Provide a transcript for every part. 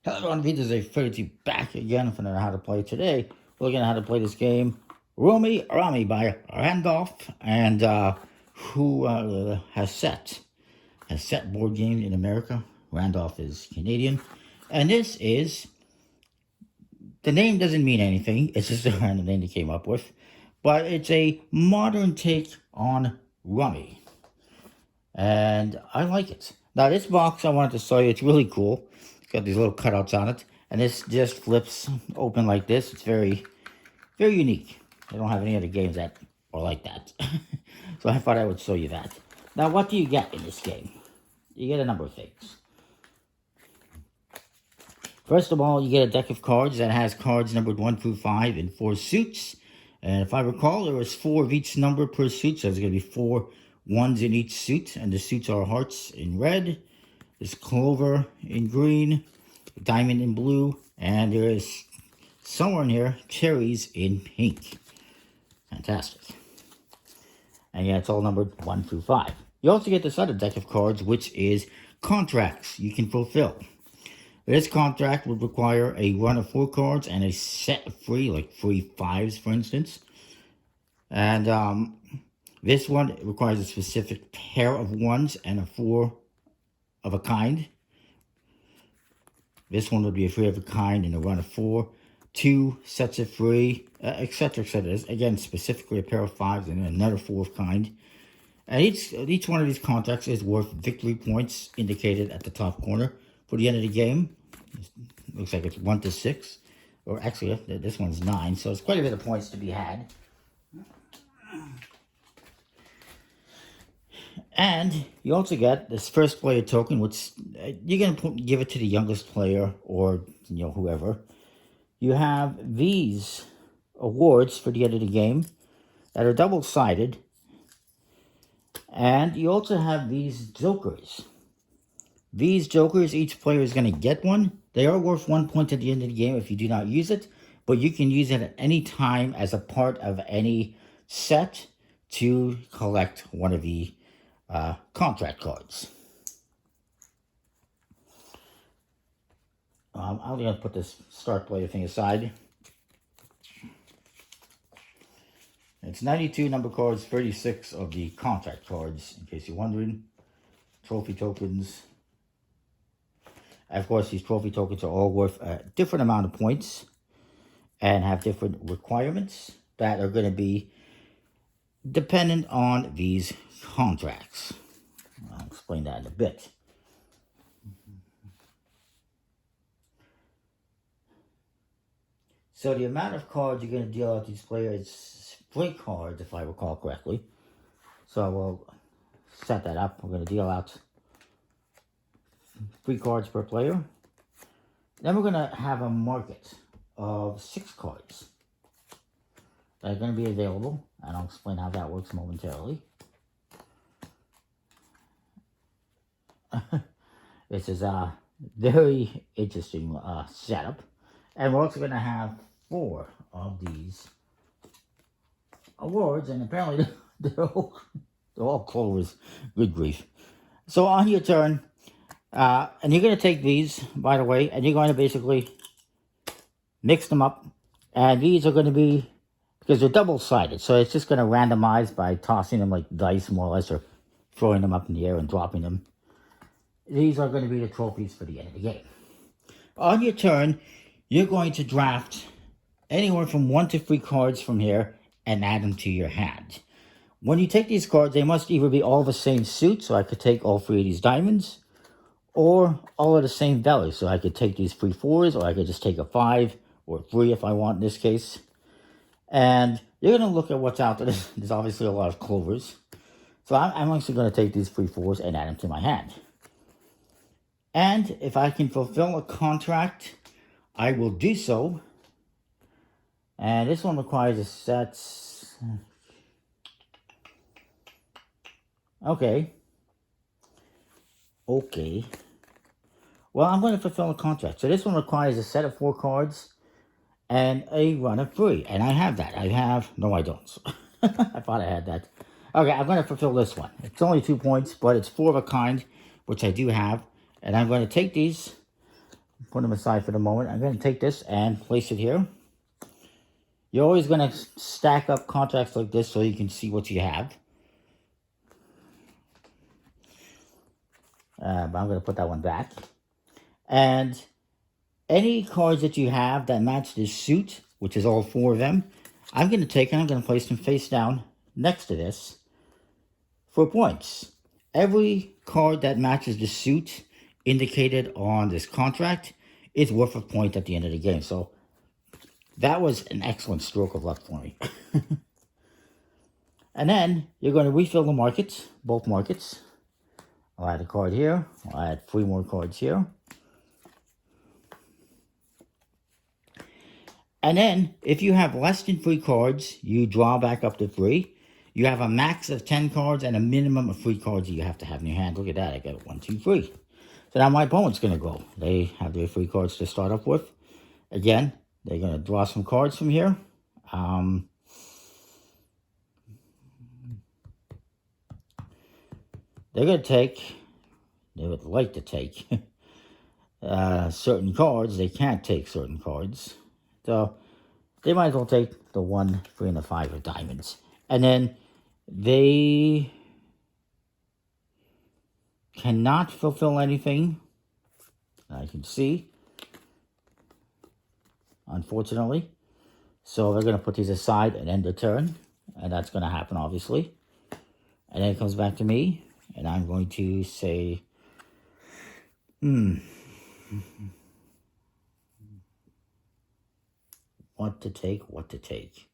Hello everyone, this is a 30 back again for how to play. Today, we're looking at how to play this game, Rami by Randolph, and who has set board games in America. Randolph is Canadian, and this is, the name doesn't mean anything, it's just a random name they came up with, but it's a modern take on Rummy, and I like it. Now this box I wanted to show you, it's really cool. It's got these little cutouts on it, and this just flips open like this. It's very, very unique. I don't have any other games that are like that. So I thought I would show you that. Now, what do you get in this game? You get a number of things. First of all, you get a deck of cards that has cards numbered 1 through 5 in 4 suits. And if I recall, there was 4 of each number per suit, so there's going to be 4 ones in each suit, and the suits are hearts in red. There's clover in green, diamond in blue, and there is somewhere in here cherries in pink. Fantastic. And yeah, it's all numbered 1 through 5. You also get this other deck of cards, which is contracts you can fulfill. This contract would require a run of 4 cards and a set of 3, like 3 5s, for instance. And this one requires a specific pair of 1s and a 4 of a kind. This one would be a 3 of a kind and a run of 4, 2 sets of 3, etc., etc. Again, specifically a pair of 5s and another 4 of kind. And each one of these contracts is worth victory points indicated at the top corner for the end of the game. It looks like it's 1 to 6, or actually this one's 9, so it's quite a bit of points to be had. And you also get this first player token, which you're going to give it to the youngest player or whoever. You have these awards for the end of the game that are double-sided. And you also have these jokers. These jokers, each player is going to get one. They are worth 1 point at the end of the game if you do not use it. But you can use it at any time as a part of any set to collect one of the contract cards. I'm going to put this start player thing aside. It's 92 number cards, 36 of the contract cards, in case you're wondering. Trophy tokens. Of course, these trophy tokens are all worth a different amount of points and have different requirements that are going to be dependent on these contracts. I'll explain that in a bit. So the amount of cards you're going to deal out to these players is 3 cards, if I recall correctly. So we'll set that up. We're going to deal out 3 cards per player. Then we're going to have a market of 6 cards that are going to be available, and I'll explain how that works momentarily. This is a very interesting setup, and we're also going to have 4 of these awards, and apparently they're all clovers. Good grief. So on your turn, and you're going to take these, by the way, and you're going to basically mix them up, and these are going to be, because they're double-sided, so it's just going to randomize by tossing them like dice, more or less, or throwing them up in the air and dropping them. These are going to be the trophies for the end of the game. On your turn, you're going to draft anywhere from 1 to 3 cards from here and add them to your hand. When you take these cards, they must either be all the same suit, so I could take all 3 of these diamonds, or all of the same value, so I could take these 3 4s, or I could just take a 5 or 3 if I want in this case. And you're going to look at what's out there. There's obviously a lot of clovers. So I'm actually going to take these 3 4s and add them to my hand. And if I can fulfill a contract, I will do so. And this one requires a set. Okay. Well, I'm going to fulfill a contract. So this one requires a set of 4 cards and a run of 3. And I have that. No, I don't. I thought I had that. Okay, I'm going to fulfill this one. It's only 2 points, but it's 4 of a kind, which I do have. And I'm going to take these Put them aside for the moment. I'm going to take this and place it here. You're always going to stack up contracts like this so you can see what you have. But I'm going to put that one back. And any cards that you have that match this suit, which is all 4 of them, I'm going to take and I'm going to place them face down next to this for points. Every card that matches the suit indicated on this contract is worth a point at the end of the game. So that was an excellent stroke of luck for me. And then you're going to refill the markets, both markets. I'll add a card here. I'll add 3 more cards here. And then, if you have less than 3 cards, you draw back up to 3. You have a max of 10 cards and a minimum of 3 cards you have to have in your hand. Look at that, I got 1, 2, 3. So now my opponent's going to go. They have their 3 cards to start up with. Again, they're going to draw some cards from here. They're going to take, they would like to take certain cards. They can't take certain cards. So they might as well take the 1, 3, and the 5 of diamonds. And then they cannot fulfill anything, I can see, unfortunately. So they're going to put these aside and end the turn. And that's going to happen, obviously. And then it comes back to me. And I'm going to say, what to take, what to take.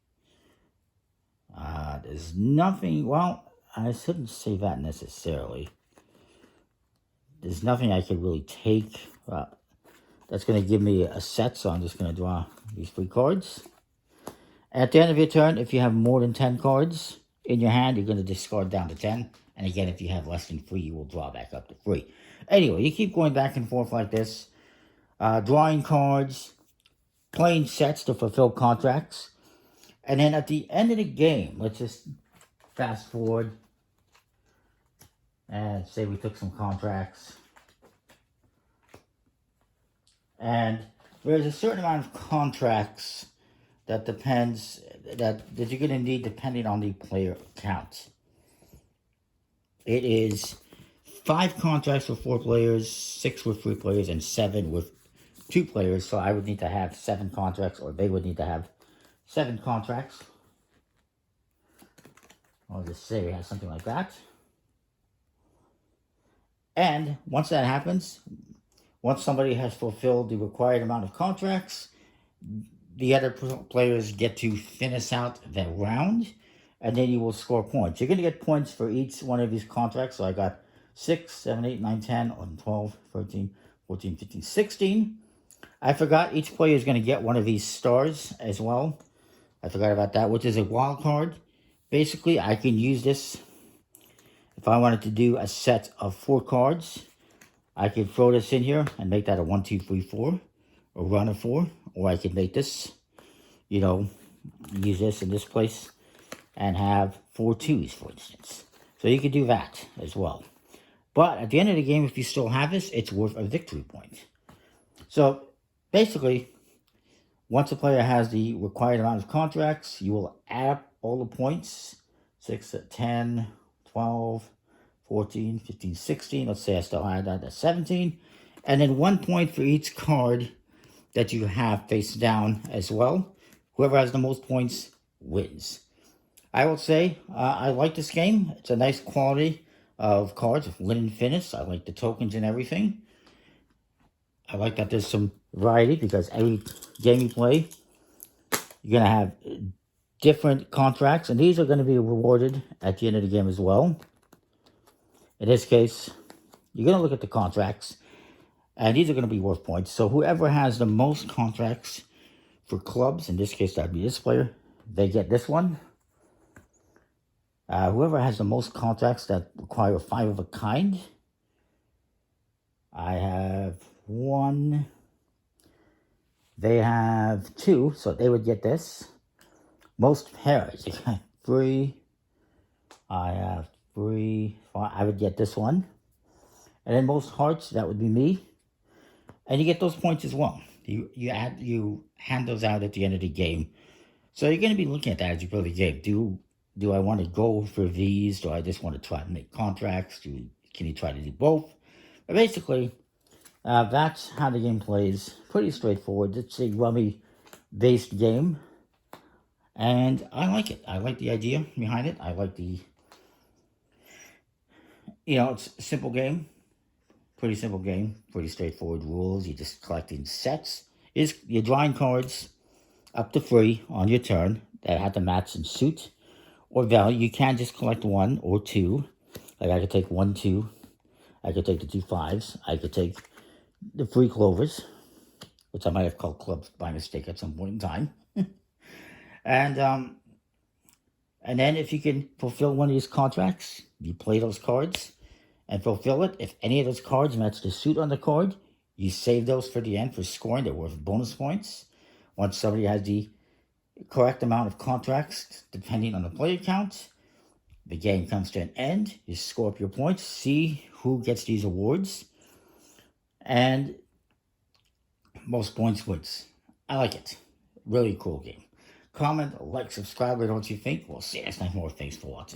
There's nothing, well, I shouldn't say that necessarily. There's nothing I could really take that's going to give me a set, so I'm just going to draw these 3 cards. At the end of your turn, if you have more than 10 cards in your hand, you're going to discard down to 10. And again, if you have less than 3, you will draw back up to 3. Anyway, you keep going back and forth like this, drawing cards, playing sets to fulfill contracts. And then at the end of the game, let's just fast forward and say we took some contracts. And there's a certain amount of contracts that depends, that you're going to need depending on the player count. It is 5 contracts with 4 players, 6 with 3 players, and 7 with 2 players. So I would need to have 7 contracts, or they would need to have 7 contracts. I'll just say we have something like that. And once that happens, once somebody has fulfilled the required amount of contracts, the other players get to finish out their round, and then you will score points. You're going to get points for each one of these contracts. So I got 6, 7, 8, 9, 10, 11, 12, 13, 14, 15, 16. I forgot each player is going to get one of these stars as well. I forgot about that, which is a wild card. Basically, I can use this if I wanted to do a set of 4 cards. I could throw this in here and make that a 1, 2, 3, 4, a run of 4. Or I could make this, you know, use this in this place and have 4 2s, for instance. So you could do that as well. But at the end of the game, if you still have this, it's worth a victory point. So basically, once a player has the required amount of contracts, you will add up all the points. 6, 10, 12, 14, 15, 16. Let's say I still had that at 17. And then 1 point for each card that you have face down as well. Whoever has the most points wins. I will say, I like this game. It's a nice quality of cards, linen finish. I like the tokens and everything. I like that there's some variety because every game you play, you're going to have different contracts, and these are going to be rewarded at the end of the game as well. In this case, you're going to look at the contracts, and these are going to be worth points. So whoever has the most contracts for clubs, in this case that would be this player, they get this one. Whoever has the most contracts that require 5 of a kind, I have 1. They have 2, so they would get this. Most pairs, you got 3. I have 3, 5. I would get this one. And then most hearts, that would be me. and you get those points as well. You hand those out at the end of the game. So you're going to be looking at that as you play the game. Do I want to go for these? Do I just want to try to make contracts? Can you try to do both? But basically, that's how the game plays. Pretty straightforward. It's a rummy-based game, and I like it. I like the idea behind it. I like it's a simple game. Pretty simple game. Pretty straightforward rules. You're just collecting sets. You're drawing cards up to 3 on your turn that have to match and suit or value. You can just collect 1 or 2. Like I could take 1, 2. I could take the 2 5s. I could take the 3 clovers, which I might have called clubs by mistake at some point in time. And then if you can fulfill one of these contracts, you play those cards and fulfill it. If any of those cards match the suit on the card, you save those for the end for scoring. They're worth bonus points. Once somebody has the correct amount of contracts, depending on the player count, the game comes to an end. You score up your points, see who gets these awards, and most points wins. I like it. Really cool game. Comment, like, subscribe, what don't you think? We'll see you next time. More. Thanks for watching.